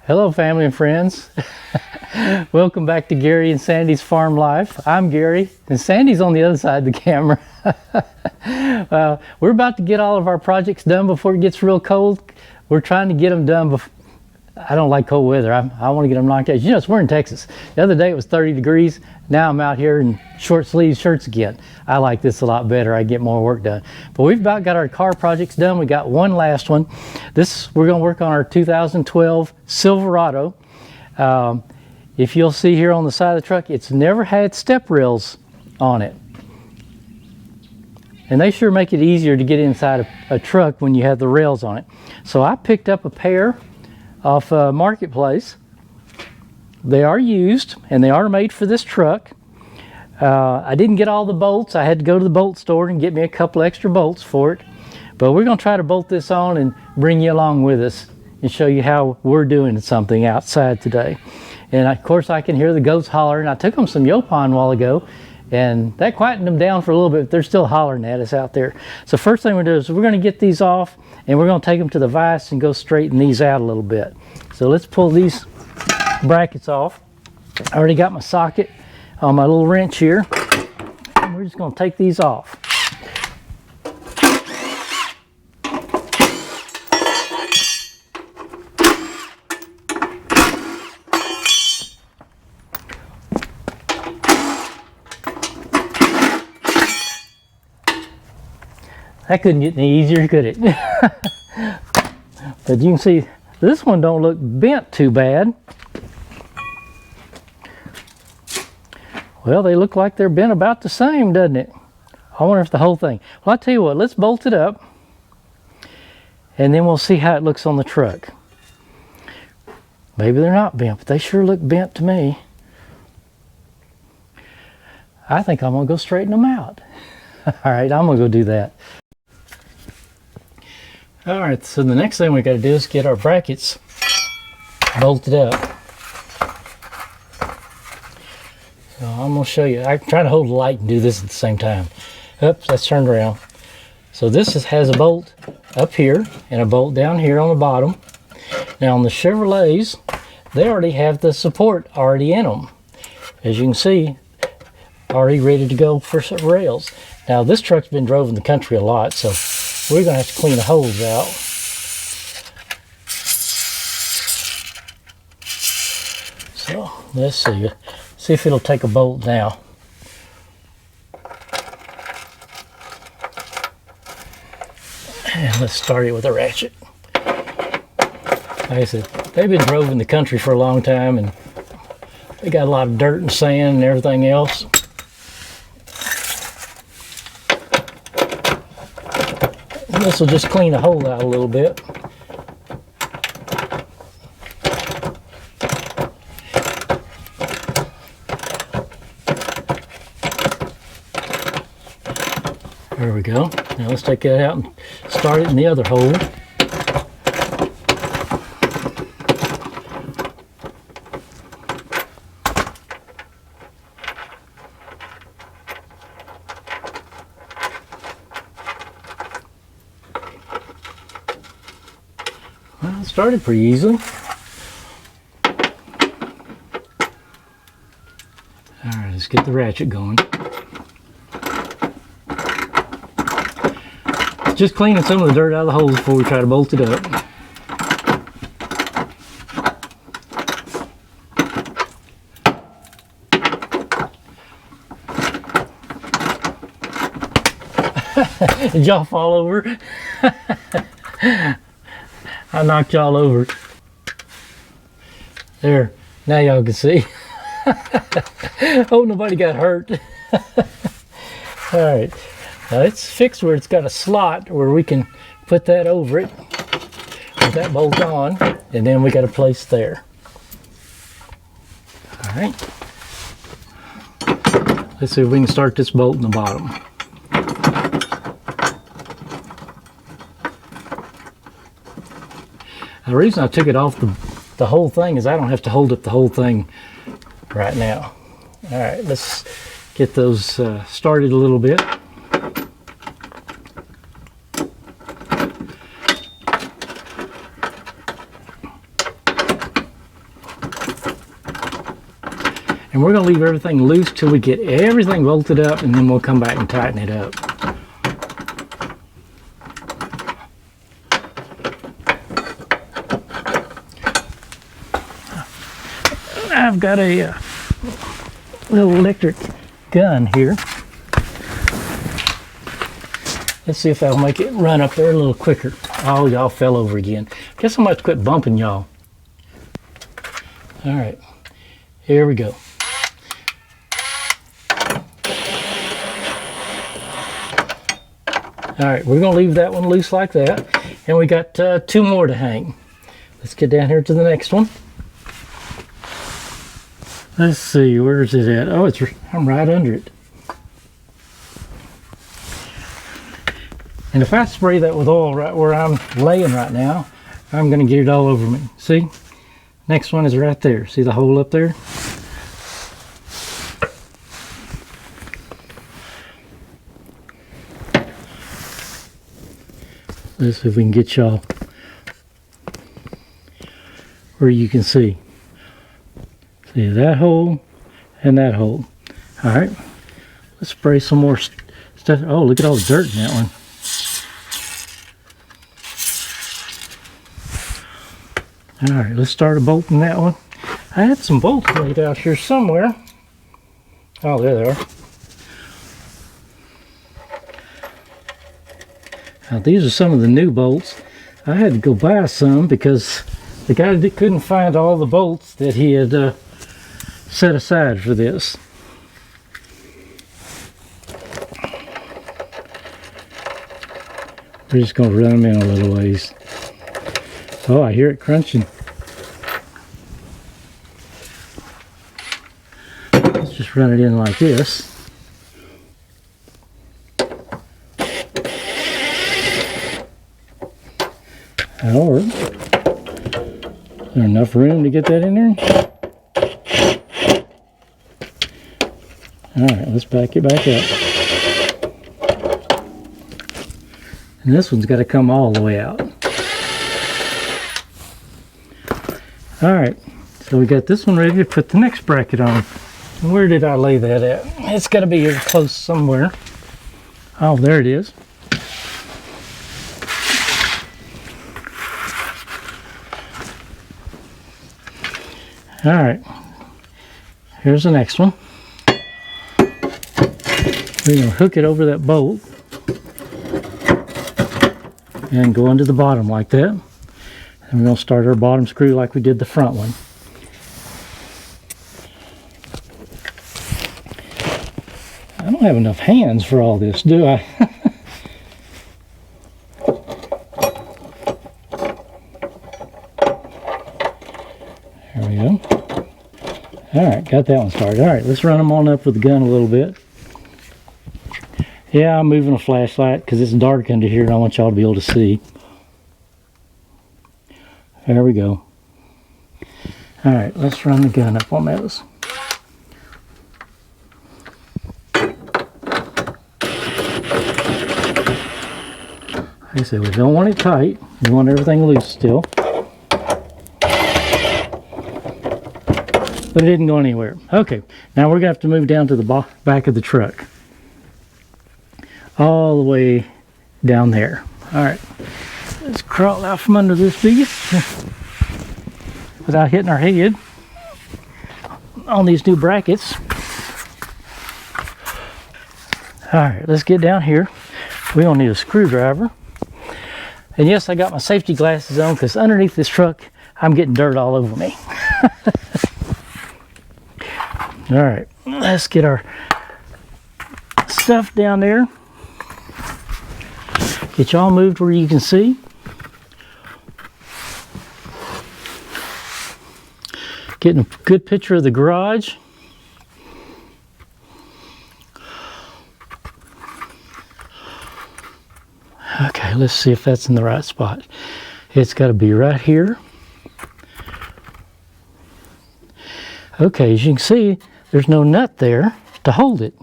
Hello family and friends. Welcome back to Gary and Sandy's Farm Life. I'm Gary and Sandy's on the other side of the camera. We're about to get all of our projects done before it gets real cold. We're trying to get them done before. I don't like cold weather. I want to get them knocked out. You know, we're in Texas. The other day it was 30 degrees. Now I'm out here in short sleeve shirts again. I like this a lot better. I get more work done. But we've about got our car projects done. We got one last one. We're going to work on our 2012 Silverado. If you'll see here on the side of the truck, it's never had step rails on it. And they sure make it easier to get inside a truck when you have the rails on it. So I picked up a pair off Marketplace. They are used and they are made for this truck. I didn't get all the bolts. I had to go to the bolt store and get me a couple extra bolts for it. But we're going to try to bolt this on and bring you along with us and show you how we're doing something outside today. And of course I can hear the goats hollering. I took them some Yopon a while ago and that quietened them down for a little bit. They're still hollering at us out there. So first thing we're going to do is we're going to get these off and we're going to take them to the vise and go straighten these out a little bit. So let's pull these brackets off. I already got my socket on my little wrench here. And we're just going to take these off. That couldn't get any easier, could it? But you can see this one don't look bent too bad. Well, they look like they're bent about the same, doesn't it? I wonder if the whole thing. Well, I'll tell you what, let's bolt it up and then we'll see how it looks on the truck. Maybe they're not bent, but they sure look bent to me. I think I'm gonna go straighten them out. All right, I'm gonna go do that. All right, so the next thing we got to do is get our brackets bolted up. So I'm going to show you. I try to hold the light and do this at the same time. Oops, that's turned around. So this has a bolt up here and a bolt down here on the bottom. Now on the Chevrolets, they already have the support already in them. As you can see, already ready to go for some rails. Now this truck's been drove in the country a lot, so we're going to have to clean the holes out. So let's see if it'll take a bolt now. And let's start it with a ratchet. Like I said, they've been drove in the country for a long time and they got a lot of dirt and sand and everything else. This will just clean the hole out a little bit. There we go. Now let's take that out and start it in the other hole. Well, it started pretty easily. Alright, let's get the ratchet going. Just cleaning some of the dirt out of the holes before we try to bolt it up. Did y'all fall over? I knocked y'all over. There, now y'all can see. Oh, nobody got hurt. All right, now it's fixed where it's got a slot where we can put that over it with that bolt on, and then we got a place there. All right, let's see if we can start this bolt in the bottom. The reason I took it off the whole thing is I don't have to hold up the whole thing right now. All right, let's get those started a little bit. And we're going to leave everything loose till we get everything bolted up, and then we'll come back and tighten it up. I've got a little electric gun here. Let's see if that'll make it run up there a little quicker. Oh, y'all fell over again. Guess I'm going to have to quit bumping y'all. All right, here we go. All right, we're going to leave that one loose like that. And we got 2 more to hang. Let's get down here to the next one. Let's see, where's it at? Oh, I'm right under it. And if I spray that with oil right where I'm laying right now, I'm going to get it all over me. See? Next one is right there. See the hole up there? Let's see if we can get y'all where you can see. See that hole and that hole. All right, let's spray some more stuff. Oh, look at all the dirt in that one. All right, let's start bolting that one. I had some bolts laid out here somewhere. Oh, there they are. Now, these are some of the new bolts. I had to go buy some because the guy couldn't find all the bolts that he had set aside for this. We're just going to run them in a little ways. Oh, I hear it crunching. Let's just run it in like this. Or, is there enough room to get that in there? Alright, let's back it back up. And this one's got to come all the way out. Alright, so we got this one ready to put the next bracket on. And where did I lay that at? It's got to be here close somewhere. Oh, there it is. Alright, here's the next one. We're going to hook it over that bolt and go into the bottom like that. And we're going to start our bottom screw like we did the front one. I don't have enough hands for all this, do I? There we go. Alright, got that one started. Alright, let's run them on up with the gun a little bit. Yeah, I'm moving a flashlight because it's dark under here and I want y'all to be able to see. There we go. Alright, let's run the gun up on those. Like I said, we don't want it tight. We want everything loose still. But it didn't go anywhere. Okay, now we're going to have to move down to the back of the truck. All the way down there. Alright, let's crawl out from under this beast without hitting our head on these new brackets. Alright, let's get down here. We don't need a screwdriver. And yes, I got my safety glasses on because underneath this truck, I'm getting dirt all over me. Alright, let's get our stuff down there. Get y'all moved where you can see. Getting a good picture of the garage. Okay, let's see if that's in the right spot. It's got to be right here. Okay, as you can see, there's no nut there to hold it.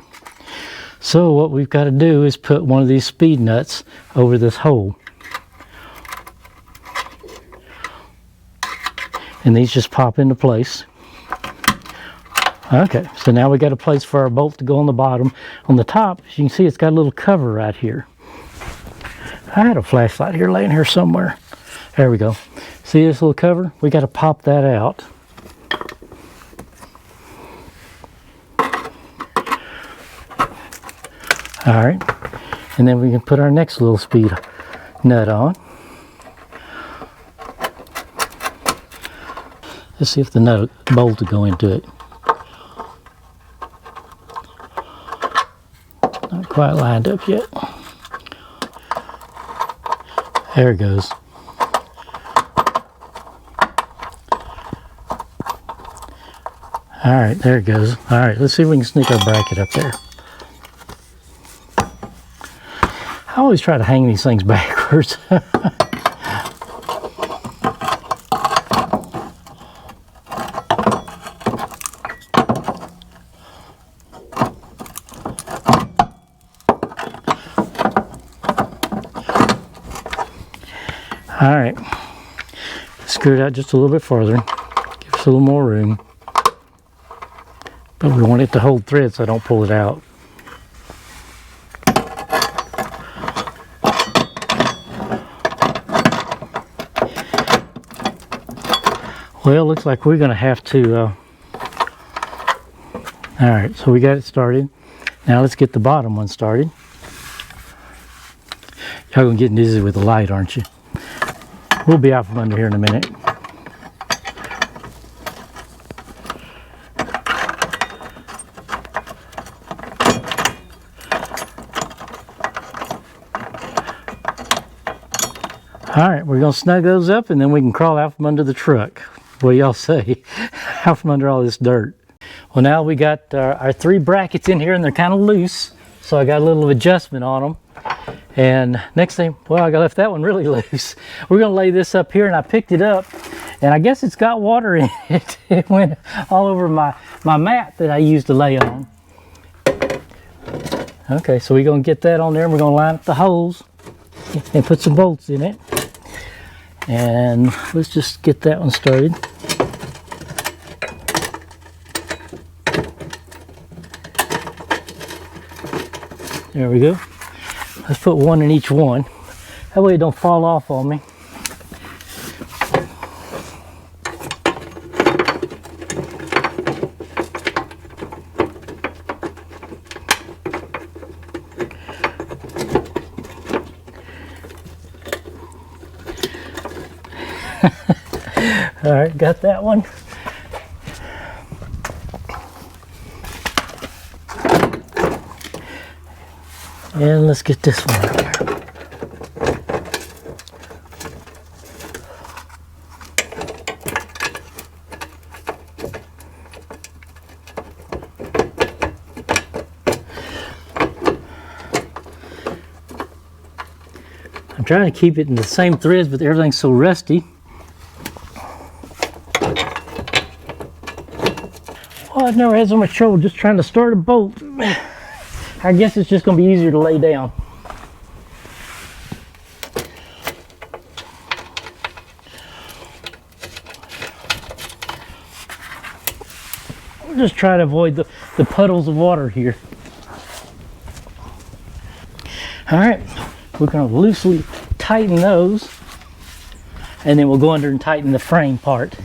So what we've got to do is put one of these speed nuts over this hole. And these just pop into place. Okay, so now we got a place for our bolt to go on the bottom. On the top, as you can see, it's got a little cover right here. I had a flashlight here laying here somewhere. There we go. See this little cover? We got to pop that out. All right, and then we can put our next little speed nut on. Let's see if the nut bolt will go into it. Not quite lined up yet. There it goes. All right, there it goes. All right, let's see if we can sneak our bracket up there. I always try to hang these things backwards. All right, screw it out just a little bit farther. Give us a little more room. But we want it to hold thread so I don't pull it out. Well, looks like we're going to have to... all right, so we got it started. Now let's get the bottom one started. Y'all gonna get dizzy with the light, aren't you? We'll be out from under here in a minute. All right, we're gonna snug those up and then we can crawl out from under the truck. What do y'all say? Out from under all this dirt. Well, now we got our 3 brackets in here and they're kind of loose. So I got a little adjustment on them. And next thing, well, I left that one really loose. We're gonna lay this up here and I picked it up and I guess it's got water in it. It went all over my mat that I used to lay on. Okay, so we're gonna get that on there and we're gonna line up the holes and put some bolts in it. And let's just get that one started. There we go. Let's put one in each one. That way it don't fall off on me. All right, got that one. And let's get this one up there. I'm trying to keep it in the same threads, but everything's so rusty. Well, I've never had so much trouble just trying to start a bolt. I guess it's just going to be easier to lay down. We'll just try to avoid the puddles of water here. All right, we're going to loosely tighten those and then we'll go under and tighten the frame part.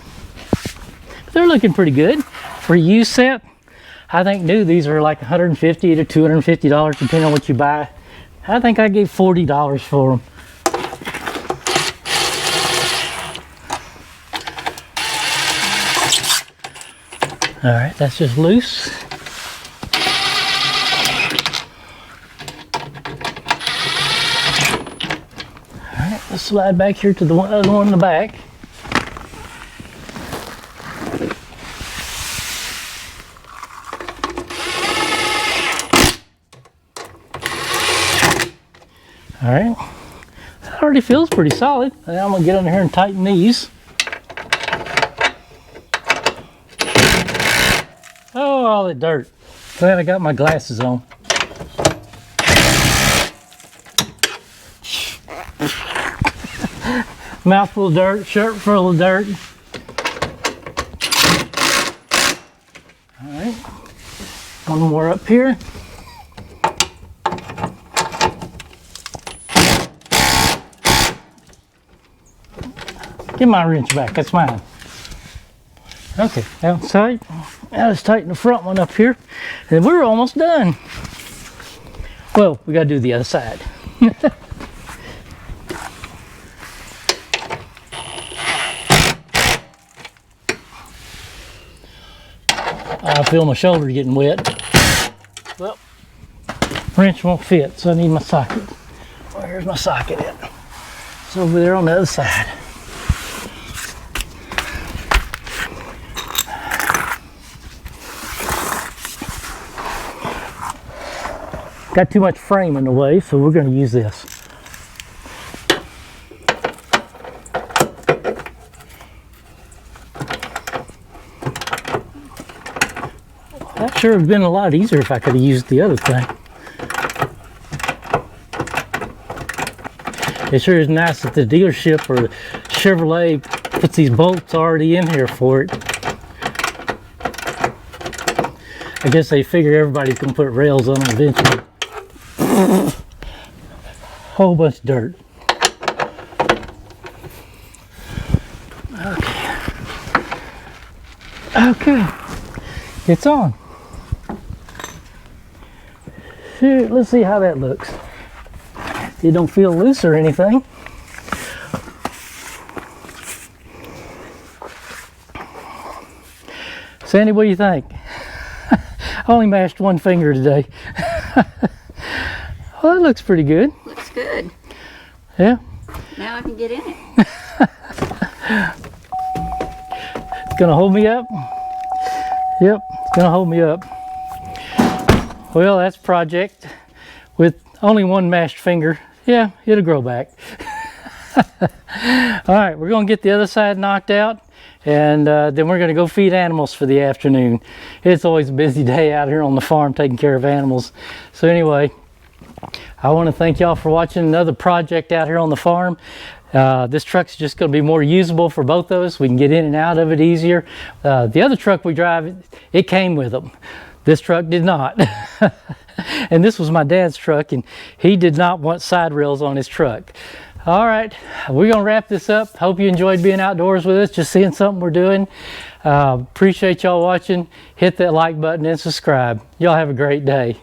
They're looking pretty good. For a used set, I think new these are like $150 to $250 depending on what you buy. I think I gave $40 for them. All right, that's just loose. All right, let's slide back here to the other one in the back. All right, that already feels pretty solid. Now I'm gonna get under here and tighten these. Oh, all the dirt. Glad I got my glasses on. Mouthful of dirt, shirt full of dirt. All right, one more up here. Give my wrench back, that's mine. Okay, now it's tight. Now let's tighten the front one up here. And we're almost done. Well, we gotta do the other side. I feel my shoulder getting wet. Well, wrench won't fit, so I need my socket. Where's my socket at? It's over there on the other side. Got too much frame in the way, so we're going to use this. That sure would have been a lot easier if I could have used the other thing. It sure is nice that the dealership or Chevrolet puts these bolts already in here for it. I guess they figure everybody's going to put rails on them eventually. Whole bunch of dirt. Okay, it's on. Shoot, let's see how that looks. It don't feel loose or anything. Sandy, what do you think? I only mashed one finger today. Well, that looks pretty good. Looks good. Yeah. Now I can get in it. It's gonna hold me up. Yep, it's gonna hold me up. Well, that's a project with only one mashed finger. Yeah, it'll grow back. All right, we're gonna get the other side knocked out, and then we're gonna go feed animals for the afternoon. It's always a busy day out here on the farm taking care of animals. So anyway, I want to thank y'all for watching another project out here on the farm. This truck's just going to be more usable for both of us. We can get in and out of it easier. The other truck we drive, it came with them. This truck did not. And this was my dad's truck, and he did not want side rails on his truck. All right, we're going to wrap this up. Hope you enjoyed being outdoors with us, just seeing something we're doing. Appreciate y'all watching. Hit that like button and subscribe. Y'all have a great day.